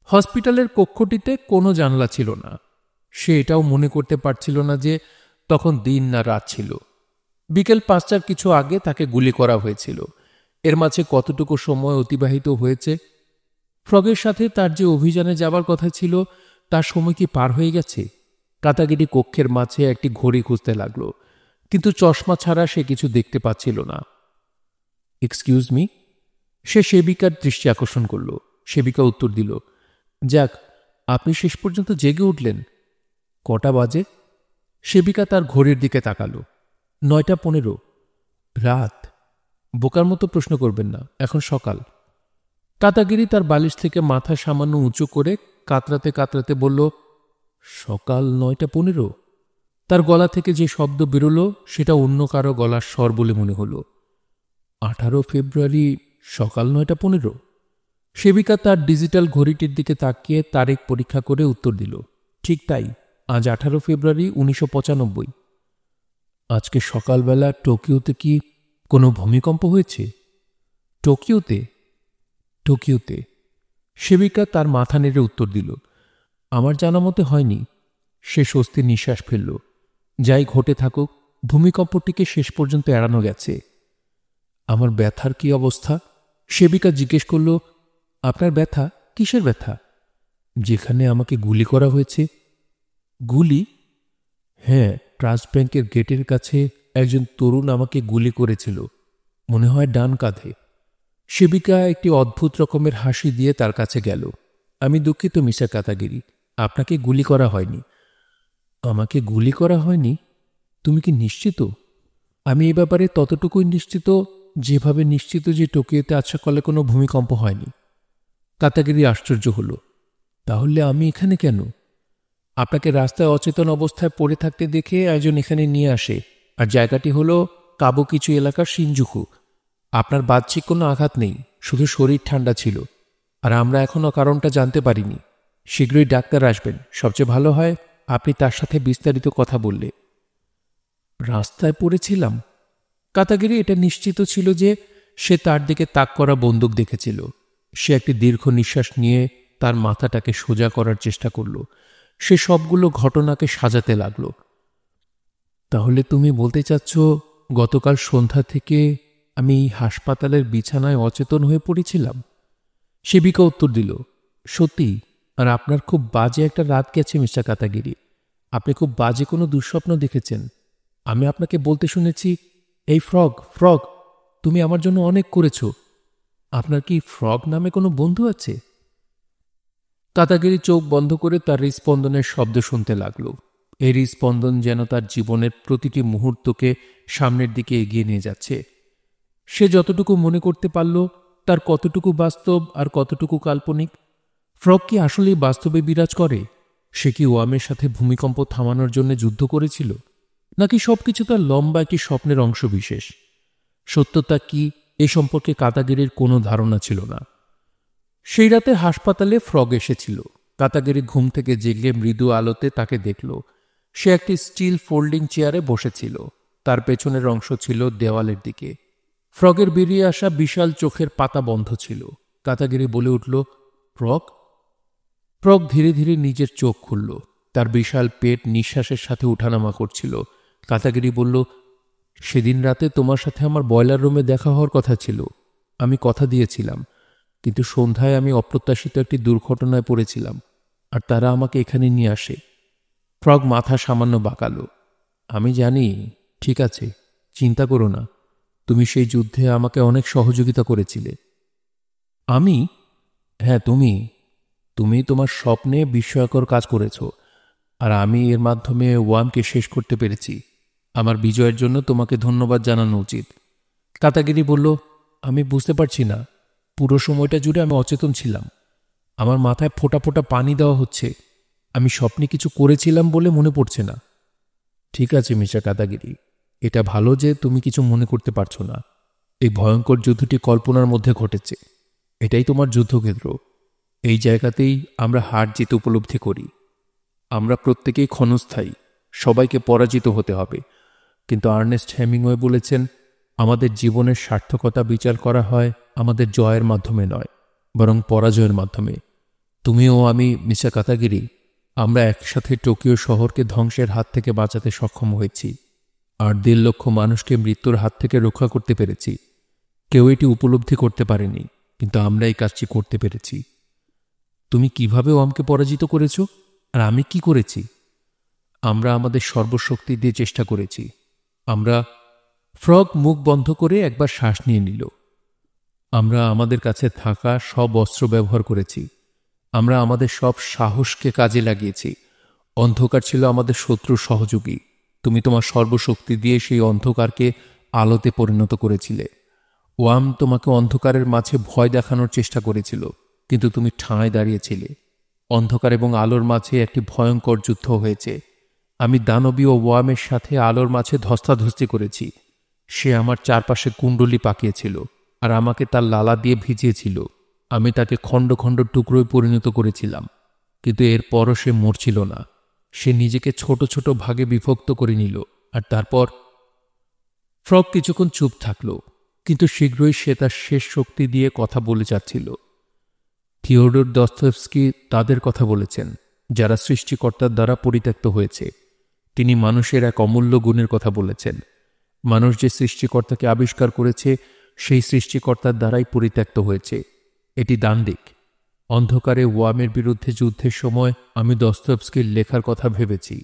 হসপিটালের কক্ষটিতে কোনো জানলা ছিল না। সে এটাও মনে করতে পারছিল না যে তখন দিন না রাত ছিল। বিকেল 5টার কিছু আগে তাকে গুলি করা হয়েছিল। এর মাঝে কতটুকু সময় অতিবাহিত হয়েছে? ফ্রগের সাথে তার যে অভিযানে যাবার কথা ছিল তার সময় কি পার হয়ে গেছে? কাতাগিরি কক্ষের মাঝে একটি ঘড়ি খুঁজতে লাগলো, কিন্তু চশমা ছাড়া সে কিছু দেখতে পাচ্ছিল না। এক্সকিউজ মি, সে সেবিকার দৃষ্টি আকর্ষণ করল। সেবিকা উত্তর দিল, যাক, আপনি শেষ পর্যন্ত জেগে উঠলেন। কটা বাজে? সেবিকা তার ঘড়ির দিকে তাকালো। 9:15। রাত? বোকার মতো প্রশ্ন করবেন না, এখন সকাল। কাতাগিরি তার বালিশ থেকে মাথা সামান্য উঁচু করে কাতরাতে কাতরাতে বলল, সকাল 9:15? তার গলা থেকে যে শব্দ বেরোল সেটা অন্য কারো গলার স্বর বলে মনে হল। 18 ফেব্রুয়ারি সকাল 9:15? সেবিকা তার ডিজিটাল ঘড়িটির দিকে তাকিয়ে তারিখ পরীক্ষা করে উত্তর দিল, ঠিক তাই, আজ 18 ফেব্রুয়ারি 1995। আজকে সকালবেলা টোকিওতে কি কোনো ভূমিকম্প হয়েছে? টোকিওতে? টোকিওতে। সেবিকা তার মাথা নেড়ে উত্তর দিল, আমার জানা মতে হয়নি। সে স্বস্তির নিঃশ্বাস ফেলল। যাই ঘটে থাকুক, ভূমিকম্পটিকে শেষ পর্যন্ত এড়ানো গেছে। আমার ব্যথার কি অবস্থা? সেবিকা জিজ্ঞেস করল, আপনার ব্যথা? কিসের ব্যথা? যেখানে আমাকে গুলি করা হয়েছে। গুলি? হ্যাঁ, ট্রাস্ট ব্যাংকের গেটের কাছে একজন তরুণ আমাকে গুলি করেছিল, মনে হয় ডান কাঁধে। সেবিকা একটি অদ্ভুত রকমের হাসি দিয়ে তার কাছে গেল। আমি দুঃখিত মিস্টার কাতাগিরি, আপনাকে গুলি করা হয়নি। আমাকে গুলি করা হয়নি? তুমি কি নিশ্চিত? আমি এ ব্যাপারে ততটুকুই নিশ্চিত যেভাবে নিশ্চিত যে টোকিওতে আজ সকালে কোনো ভূমিকম্প হয়নি। কাতাগিরি আশ্চর্য হল, তাহলে আমি এখানে কেন? আপনাকে রাস্তায় অচেতন অবস্থায় পড়ে থাকতে দেখে একজন এখানে নিয়ে আসে, আর জায়গাটি হলো কাবুকিচু এলাকার শিনজুকু। আপনার বাহ্যিক কোনো আঘাত নেই, শুধু শরীর ঠান্ডা ছিল, আর আমরা এখনও কারণটা জানতে পারিনি। শীঘ্রই ডাক্তার আসবেন, সবচেয়ে ভালো হয় আপনি তার সাথে বিস্তারিত কথা বললে। রাস্তায় পড়েছিলাম? কাতাগিরি এটা নিশ্চিত ছিল যে সে তার দিকে তাক করা বন্দুক দেখেছিল। সে একটি দীর্ঘ নিঃশ্বাস নিয়ে তার মাথাটাকে সোজা করার চেষ্টা করল। সে সবগুলো ঘটনাকে সাজাতে লাগল। তাহলে তুমি বলতে চাচ্ছ গতকাল সন্ধ্যা থেকে আমি হাসপাতালের বিছানায় অচেতন হয়ে পড়েছিলাম? সেবিকা উত্তর দিল, সত্যি। আর আপনার খুব বাজে একটা রাত গেছে মিস্টার কাতাগিরি। আপনি খুব বাজে কোনো দুঃস্বপ্ন দেখেছেন। আমি আপনাকে বলতে শুনেছি, এই ফ্রগ, ফ্রগ, তুমি আমার জন্য অনেক করেছ। আপনার কি ফ্রগ নামে কোনো বন্ধু আছে? কাতাগিরি চোখ বন্ধ করে তার হৃৎস্পন্দনের শব্দ শুনতে লাগল। এই হৃৎস্পন্দন যেন তার জীবনের প্রতিটি মুহূর্তকে সামনের দিকে এগিয়ে নিয়ে যাচ্ছে। সে যতটুকু মনে করতে পারল তার কতটুকু বাস্তব আর কতটুকু কাল্পনিক। ফ্রগ কি আসলেই বাস্তবে বিরাজ করে? সে কি ওয়ামের সাথে ভূমিকম্প থামানোর জন্য যুদ্ধ করেছিল, নাকি সবকিছু তার লম্বা একটি স্বপ্নের অংশবিশেষ? সত্যতা কি এ সম্পর্কে কাতাগিরির কোনো ধারণা ছিল না। সেই রাতে হাসপাতালে ফ্রগ এসেছিল। কাতাগিরি ঘুম থেকে জেগে মৃদু আলোতে তাকে দেখল। সে একটি স্টিল ফোল্ডিং চেয়ারে বসেছিল। তার পেছনের অংশ ছিল দেওয়ালের দিকে। ফ্রগের বেরিয়ে আসা বিশাল চোখের পাতা বন্ধ ছিল। কাতাগিরি বলে উঠল, ফ্রগ। ফ্রগ ধীরে ধীরে নিজের চোখ খুলল। তার বিশাল পেট নিঃশ্বাসের সাথে উঠানামা করছিল। কাতাগিরি বলল, সেদিন রাতে তোমার সাথে আমার বয়লার রুমে দেখা হওয়ার কথা ছিল। আমি কথা দিয়েছিলাম, কিন্তু সন্ধ্যায় আমি অপ্রত্যাশিত একটি দুর্ঘটনায় পড়েছিলাম, আর তারা আমাকে এখানে নিয়ে আসে। ফ্রগ মাথা সামান্য বাঁকালো। আমি জানি, ঠিক আছে, চিন্তা করো না। তুমি সেই যুদ্ধে আমাকে অনেক সহযোগিতা করেছিলে। আমি? হ্যাঁ, তুমি। তুমি তোমার স্বপ্নে বিস্ময়কর কাজ করেছ, আর আমি এর মাধ্যমে ওয়ামকে শেষ করতে পেরেছি। আমার বিজয়ের জন্য তোমাকে ধন্যবাদ জানানো উচিত। কাতাগিরি বলল, আমি বুঝতে পারছি না। পুরো সময়টা জুড়ে আমি অচেতন ছিলাম। আমার মাথায় ফোঁটা ফোঁটা পানি দেওয়া হচ্ছে। আমি স্বপ্নে কিছু করেছিলাম বলে মনে পড়ছে না। ঠিক আছে মিস্টার কাতাগিরি, এটা ভালো যে তুমি কিছু মনে করতে পারছো না। এই ভয়ঙ্কর যুদ্ধটি কল্পনার মধ্যে ঘটেছে। এটাই তোমার যুদ্ধক্ষেত্র। এই জায়গাতেই আমরা হার জিত উপলব্ধি করি। আমরা প্রত্যেকেই ক্ষণস্থায়ী, সবাইকে পরাজিত হতে হবে। কিন্তু আর্নেস্ট হেমিংওয়ে বলেছেন, আমাদের জীবনের সার্থকতা বিচার করা হয় আমাদের জয়ের মাধ্যমে নয়, বরং পরাজয়ের মাধ্যমে। তুমিও আমি, মিস্টার কাতাগিরি, আমরা একসাথে টোকিও শহরকে ধ্বংসের হাত থেকে বাঁচাতে সক্ষম হয়েছি, আর 1.5 লক্ষ মানুষকে মৃত্যুর হাত থেকে রক্ষা করতে পেরেছি। কেউ এটি উপলব্ধি করতে পারেনি, কিন্তু আমরা এই কাজটি করতে পেরেছি। তুমি কিভাবে ওয়ামকে পরাজিত করেছ, আর আমি কি করেছি? আমরা আমাদের সর্বশক্তি দিয়ে চেষ্টা করেছি। আমরা... ফ্রগ মুখ বন্ধ করে একবার শ্বাস নিয়ে নিল। আমরা আমাদের কাছে থাকা সব অস্ত্র ব্যবহার করেছি। আমরা আমাদের সব সাহসকে কাজে লাগিয়েছি। অন্ধকার ছিল আমাদের শত্রুর সহযোগী। তুমি তোমার সর্বশক্তি দিয়ে সেই অন্ধকারকে আলোতে পরিণত করেছিলে। ওয়াম তোমাকে অন্ধকারের মাঝে ভয় দেখানোর চেষ্টা করেছিল, কিন্তু তুমি ঠাঁই দাঁড়িয়েছিলে। অন্ধকার এবং আলোর মাঝে একটি ভয়ঙ্কর যুদ্ধ হয়েছে। আমি দানবীয় ওয়ামের সাথে আলোর মাঝে ধস্তাধস্তি করেছি। সে আমার চারপাশে কুণ্ডলি পাকিয়েছিল, আর আমাকে তার লালা দিয়ে ভিজিয়েছিল। আমি তাকে খণ্ড খণ্ড টুকরোয় পরিণত করেছিলাম, কিন্তু এরপরও সে মরছিল না। সে নিজেকে ছোট ছোট ভাগে বিভক্ত করে নিল, আর তারপর... ফ্রগ কিছুক্ষণ চুপ থাকল, কিন্তু শীঘ্রই সে তার শেষ শক্তি দিয়ে কথা বলে যাচ্ছিল। থিওডোর দস্তয়েভস্কি তাদের কথা বলেছেন, যারা সৃষ্টিকর্তার দ্বারা পরিত্যক্ত হয়েছে। তিনি মানুষের এক অমূল্য গুণের কথা বলেছেন। মানুষ যে সৃষ্টিকর্তাকে আবিষ্কার করেছে, সেই সৃষ্টিকর্তার দ্বারাই পরিত্যক্ত হয়েছে। এটি দ্বান্দ্বিক। অন্ধকারে ওয়ামের বিরুদ্ধে যুদ্ধের সময় আমি দস্তয়েভস্কির লেখার কথা ভেবেছি।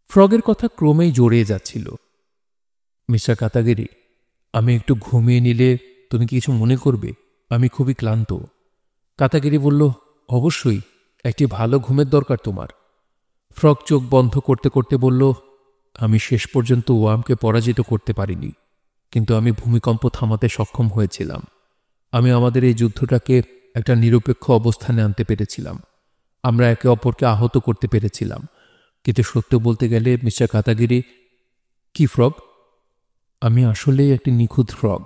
ফ্রগের কথা ক্রমেই জড়িয়ে যাচ্ছিল। মিস্টার কাতাগিরি, আমি একটু ঘুমিয়ে নিলে তুমি কিছু মনে করবে? আমি খুবই ক্লান্ত। কাতাগিরি বলল, অবশ্যই, একটি ভালো ঘুমের দরকার তোমার। ফ্রগ চোখ বন্ধ করতে করতে বলল, আমি শেষ পর্যন্ত ওয়ামকে পরাজিত করতে পারিনি, কিন্তু আমি ভূমিকম্প থামাতে সক্ষম হয়েছিলাম। আমি আমাদের এই যুদ্ধটাকে একটা নিরপেক্ষ অবস্থানে আনতে পেরেছিলাম। আমরা একে অপরকে আহত করতে পেরেছিলাম। কিন্তু সত্য বলতে গেলে মিস্টার কাতাগিরি... কি ফ্রগ? আমি আসলেই একটি নিখুঁত ফ্রগ,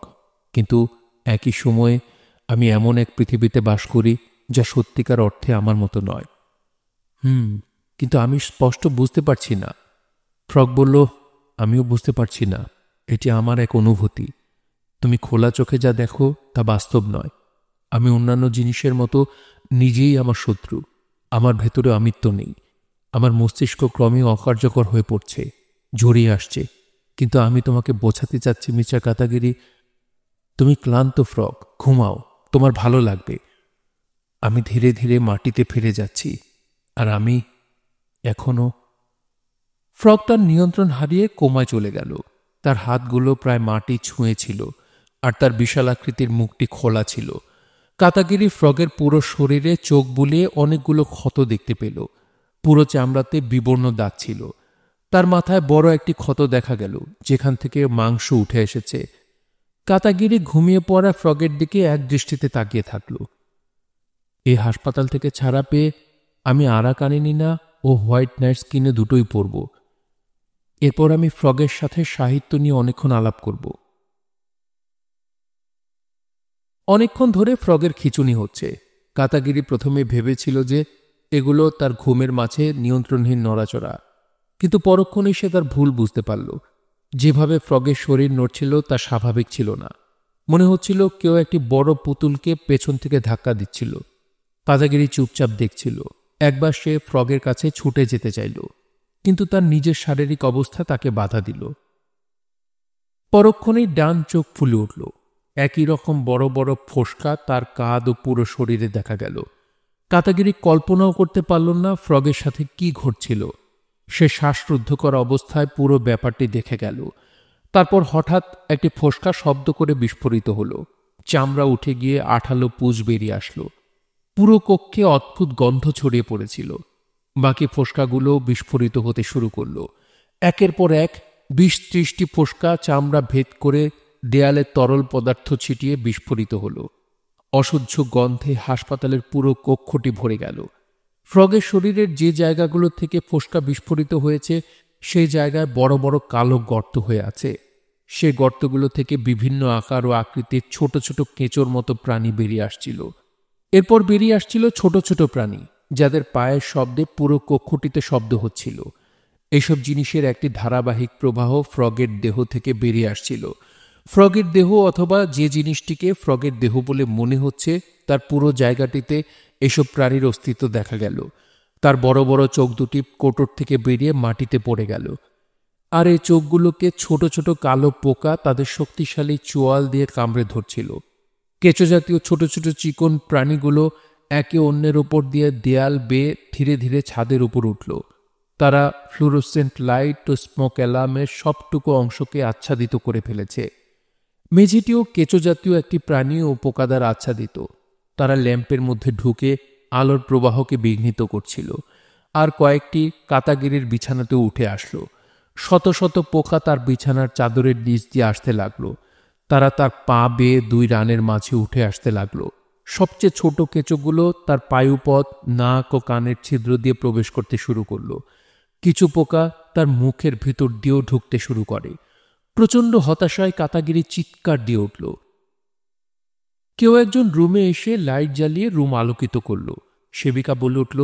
কিন্তু একই সময়ে আমি এমন এক পৃথিবীতে বাস করি যা সত্যিকার অর্থে আমার মতো নয়। কিন্তু আমি স্পষ্ট বুঝতে পারছি না। ফ্রগ বলল, আমিও বুঝতে পারছি না। এটি আমার এক অনুভূতি। তুমি খোলা চোখে যা দেখো তা বাস্তব নয়। আমি অন্যান্য জিনিসের মতো নিজেই আমার শত্রু। আমার ভেতরে আমিত্ব নেই। আমার মস্তিষ্ক ক্রমে অকার্যকর হয়ে পড়ছে, জড়িয়ে আসছে। কিন্তু আমি তোমাকে বোঝাতে চাচ্ছি মিস্টার কাতাগিরি, তুমি ক্লান্ত ফ্রগ, ঘুমাও, তোমার ভালো লাগবে। আমি ধীরে ধীরে মাটিতে ফিরে যাচ্ছি, আর আমি এখনো... ফ্রগ তার নিয়ন্ত্রণ হারিয়ে কোমায় চলে গেল। তার হাতগুলো প্রায় মাটি ছুঁয়েছিল, আর তার বিশাল আকৃতির মুখটি খোলা ছিল। কাতাগিরি ফ্রগের পুরো শরীরে চোখ বুলিয়ে অনেকগুলো ক্ষত দেখতে পেল। পুরো চামড়াতে বিবর্ণ দাগ ছিল। তার মাথায় বড় একটি ক্ষত দেখা গেল, যেখান থেকে মাংস উঠে এসেছে। কাতাগিরি ঘুমিয়ে পড়া ফ্রগের দিকে এক দৃষ্টিতে তাকিয়ে থাকল। এই হাসপাতাল থেকে ছাড়া পেয়ে আমি আরাকানিনা ও হোয়াইট নাইট স্কিনে দুটোই পরব। এরপর আমি ফ্রগের সাথে সাহিত্য নিয়ে অনেকক্ষণ আলাপ করব। অনেকক্ষণ ধরে ফ্রগের খিঁচুনি হচ্ছে। কাতাগিরি প্রথমে ভেবেছিল যে এগুলো তার ঘুমের মাঝে নিয়ন্ত্রণহীন নড়াচড়া, কিন্তু পরক্ষণেই সে তার ভুল বুঝতে পারল। যেভাবে ফ্রগের শরীর নড়ছিল তা স্বাভাবিক ছিল না। মনে হচ্ছিল কেউ একটি বড় পুতুলকে পেছন থেকে ধাক্কা দিচ্ছিল। কাতাগিরি চুপচাপ দেখছিল। একবার সে ফ্রগের কাছে ছুটে যেতে চাইল, কিন্তু তার নিজের শারীরিক অবস্থা তাকে বাধা দিল। পরক্ষণেই ডান চোখ ফুলে উঠল। একই রকম বড় বড় ফোসকা তার কাঁধ ও পুরো শরীরে দেখা গেল। কাতাগিরি কল্পনাও করতে পারল না ফ্রগের সাথে কি ঘটছিল। সে শ্বাসরুদ্ধকর অবস্থায় পুরো ব্যাপারটি দেখে গেল। তারপর হঠাৎ একটি ফোসকা শব্দ করে বিস্ফোরিত হল। চামড়া উঠে গিয়ে আঠালো পুঁজ বেরিয়ে আসলো। পুরো কক্ষে অদ্ভুত গন্ধ ছড়িয়ে পড়েছিল। বাকি ফোসকাগুলো বিস্ফোরিত হতে শুরু করল। একের পর এক 20-30টি ফোসকা চামড়া ভেদ করে দেয়ালে তরল পদার্থ ছিটিয়ে বিস্ফোরিত হল। অসহ্য গন্ধে হাসপাতালের পুরো কক্ষটি ভরে গেল। ফ্রগের শরীরের যে জায়গাগুলো থেকে ফোসকা বিস্ফোরিত হয়েছে সেই জায়গায় বড় বড় কালো গর্ত হয়ে আছে। সে গর্তগুলো থেকে বিভিন্ন আকার ও আকৃতির ছোট ছোট কেঁচোর মতো প্রাণী বেরিয়ে আসছিল। এরপর বেরিয়ে আসছিল ছোট ছোট প্রাণী, যাদের পায়ের শব্দে পুরো কক্ষটিতে শব্দ হচ্ছিল। এসব জিনিসের একটি ধারাবাহিক প্রবাহ ফ্রগের দেহ থেকে বেরিয়ে আসছিল। ফ্রগের দেহ অথবা যে জিনিসটিকে ফ্রগের দেহ বলে মনে হচ্ছে তার পুরো জায়গাটিতে এসব প্রাণীর অস্তিত্ব দেখা গেল। তার বড় বড় চোখ দুটি কোটর থেকে বেরিয়ে মাটিতে পড়ে গেল। আর এই চোখগুলোকে ছোট ছোট কালো পোকা তাদের শক্তিশালী চোয়াল দিয়ে কামড়ে ধরছিল। কেঁচো জাতীয় ছোট ছোট চিকন প্রাণীগুলো একে অন্যের ওপর দিয়ে দেয়াল বেয়ে ধীরে ধীরে ছাদের উপর উঠল। তারা ফ্লুরোসেন্ট লাইট ও স্মোক অ্যালার্মের সবটুকু অংশকে আচ্ছাদিত করে ফেলেছে। মেঝেটিও কেঁচো জাতীয় একটি প্রাণী ও পোকা দ্বারা আচ্ছাদিত। তারা ল্যাম্পের মধ্যে ঢুকে আলোর প্রবাহকে বিঘ্নিত করছিল। আর কয়েকটি কাতাগিরির বিছানাতেও উঠে আসলো। শত শত পোকা তার বিছানার চাদরের নিচ দিয়ে আসতে লাগলো। তারা তার পা বেয়ে 2 রানের মাঝে উঠে আসতে লাগলো। সবচেয়ে ছোট কেঁচোগুলো তার পায়ুপথ, নাক ও কানের ছিদ্র দিয়ে প্রবেশ করতে শুরু করলো। কিছু পোকা তার মুখের ভিতর দিয়েও ঢুকতে শুরু করে। প্রচণ্ড হতাশায় কাতাগিরি চিৎকার দিয়ে উঠল। কেউ একজন রুমে এসে লাইট জ্বালিয়ে রুম আলোকিত করল। সেবিকা বলে উঠল,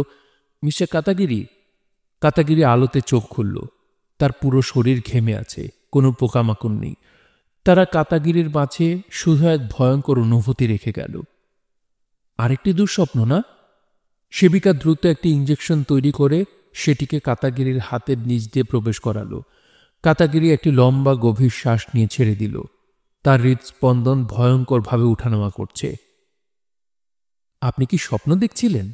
মিস্টার কাতাগিরি। কাতাগিরি আলোতে চোখ খুলল। তার পুরো শরীর ঘেমে আছে, কোনো পোকামাকড় নেই। তারা কাতাগিরির মাঝে শুধু এক ভয়ঙ্কর অনুভূতি রেখে গেল। আরেকটি দুঃস্বপ্ন না? সেবিকা দ্রুত একটি ইঞ্জেকশন তৈরি করে সেটিকে কাতাগিরির হাতের নিচ দিয়ে প্রবেশ করালো। কাতাগিরি একটি লম্বা গভীর শ্বাস নিয়ে ছেড়ে দিল। তার হৃদস্পন্দন ভয়ঙ্করভাবে উঠানামা করছে। আপনি কি স্বপ্ন দেখছিলেন?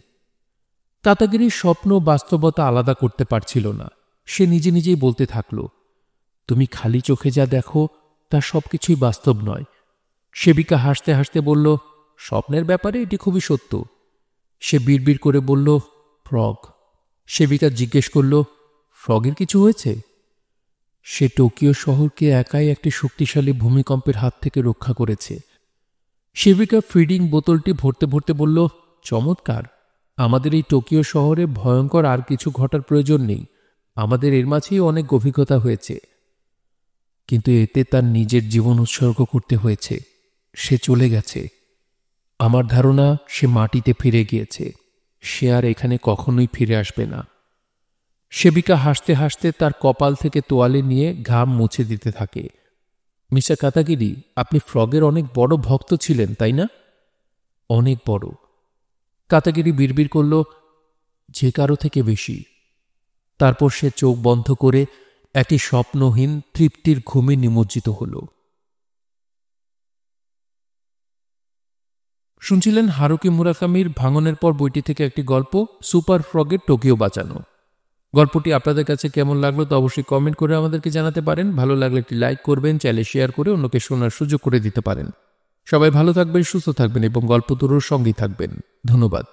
কাতাগিরির স্বপ্ন বাস্তবতা আলাদা করতে পারছিল না। সে নিজে নিজেই বলতে থাকল, তুমি খালি চোখে যা দেখো তা সবকিছুই বাস্তব নয়। সেবিকা হাসতে হাসতে বলল, স্বপ্নের ব্যাপারে এটি খুবই সত্য। সে বিড়বিড় করে বলল, ফ্রগ। সেবিকা জিজ্ঞেস করল, ফ্রগের কিছু হয়েছে? সে টোকিও শহরকে একাই একটি শক্তিশালী ভূমিকম্পের হাত থেকে রক্ষা করেছে। সেবিকা ফিডিং বোতলটি ভরতে ভরতে বলল, চমৎকার। আমাদের এই টোকিও শহরে ভয়ঙ্কর আর কিছু ঘটার প্রয়োজন নেই। আমাদের এর মাঝেই অনেক অভিজ্ঞতা হয়েছে। কিন্তু এতে তার নিজের জীবন উৎসর্গ করতে হয়েছে। সে চলে গেছে। আমার ধারণা সে মাটিতে ফিরে গিয়েছে। সে আর এখানে কখনোই ফিরে আসবে না। সেবিকা হাসতে হাসতে তার কপাল থেকে তোয়ালে নিয়ে ঘাম মুছে দিতে থাকে। মিস্টার কাতাগিরি, আপনি ফ্রগের অনেক বড় ভক্ত ছিলেন, তাই না? অনেক বড়। কাতাগিরি বিড়বিড় করল, যে কারো থেকে বেশি। তারপর সে চোখ বন্ধ করে একটি স্বপ্নহীন তৃপ্তির ঘুমে নিমজ্জিত হল। শুনছিলেন হারুকি মুরাকামির ভাঙনের পর বইটি থেকে একটি গল্প, সুপার ফ্রগের টোকিও বাঁচানো। গল্পটি আপনাদের কাছে কেমন লাগলো তা অবশ্যই কমেন্ট করে আমাদেরকে জানাতে পারেন। ভালো লাগলে একটি লাইক করবেন, চাইলে শেয়ার করে অন্যকে শোনার সুযোগ করে দিতে পারেন। সবাই ভালো থাকবেন, সুস্থ থাকবেন এবং গল্প তুরুর সঙ্গেই থাকবেন। ধন্যবাদ।